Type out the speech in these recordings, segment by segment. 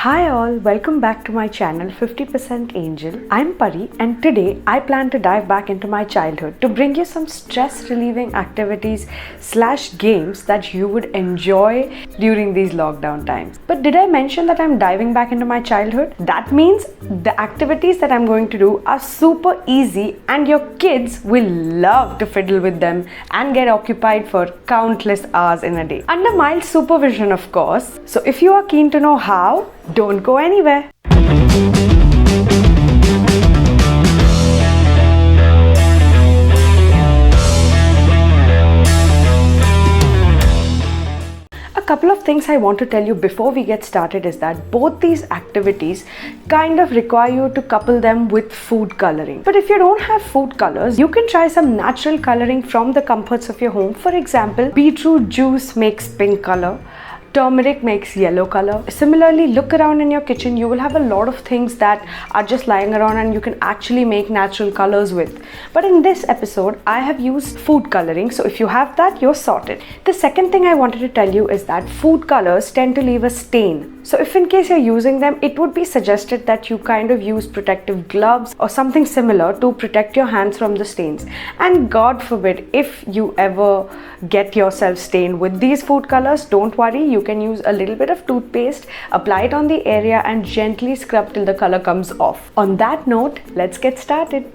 Hi all, welcome back to my channel 50% Angel. I'm Pari and today I plan to dive back into my childhood to bring you some stress relieving activities / games that you would enjoy during these lockdown times. But did I mention that I'm diving back into my childhood? That means the activities that I'm going to do are super easy and your kids will love to fiddle with them and get occupied for countless hours in a day. Under mild supervision, of course. So if you are keen to know how, don't go anywhere. A couple of things I want to tell you before we get started is that both these activities kind of require you to couple them with food coloring. But if you don't have food colors, you can try some natural coloring from the comforts of your home. For example, beetroot juice makes pink color. Turmeric makes yellow color. Similarly, look around in your kitchen. You will have a lot of things that are just lying around and you can actually make natural colors with. But in this episode, I have used food coloring. So if you have that, you're sorted. The second thing I wanted to tell you is that food colors tend to leave a stain. So if in case you're using them, it would be suggested that you kind of use protective gloves or something similar to protect your hands from the stains. And God forbid, if you ever get yourself stained with these food colors, don't worry. You can use a little bit of toothpaste, apply it on the area and gently scrub till the color comes off. On that note, let's get started.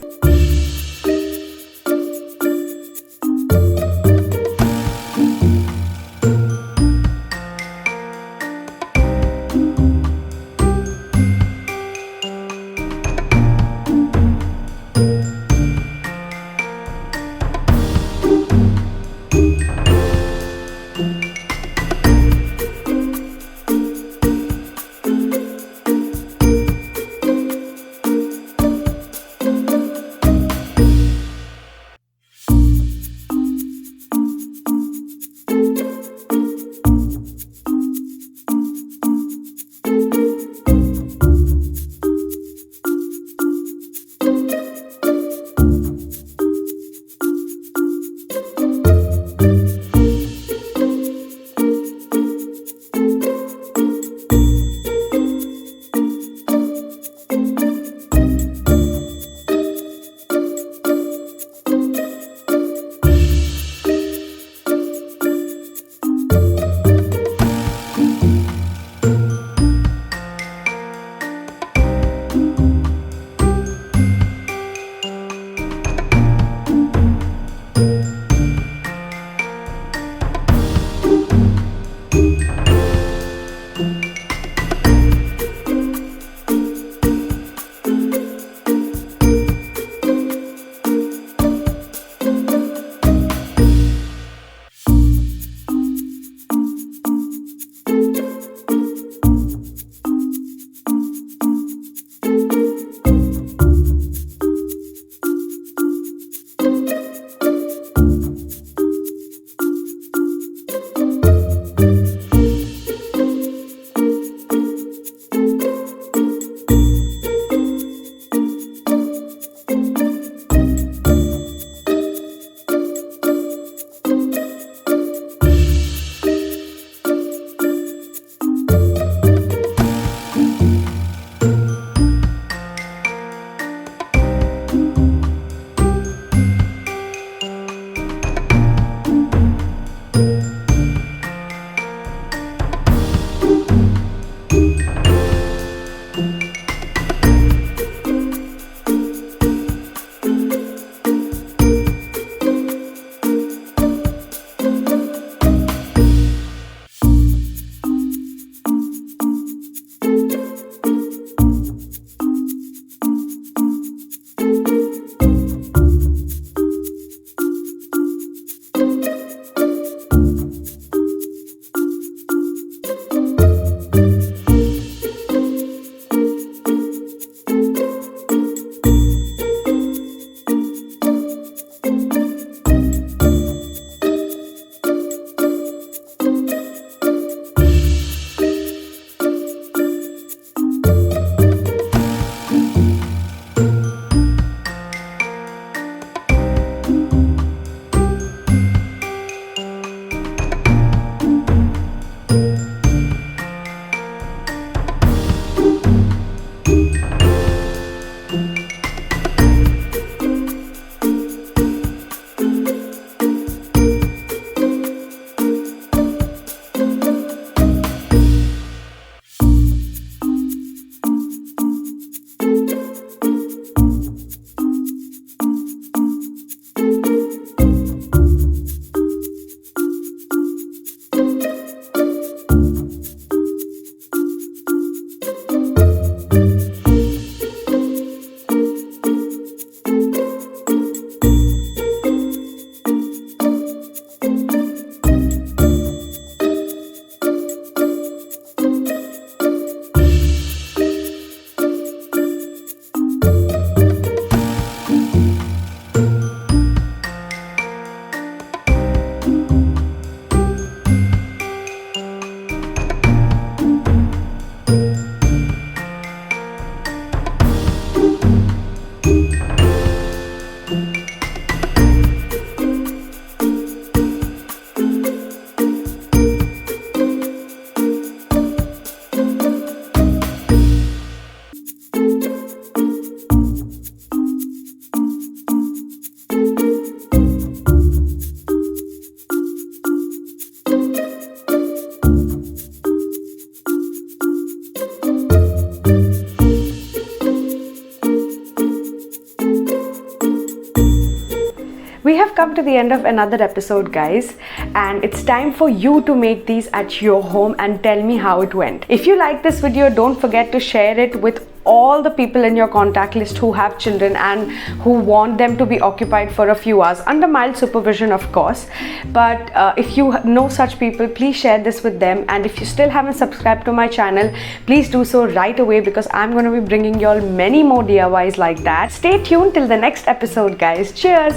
We have come to the end of another episode, guys, and it's time for you to make these at your home and tell me how it went. If you like this video, don't forget to share it with all the people in your contact list who have children and who want them to be occupied for a few hours under mild supervision, of course. But if you know such people, please share this with them. And if you still haven't subscribed to my channel, please do so right away, because I'm going to be bringing you all many more DIYs like that. Stay tuned till the next episode, guys. Cheers.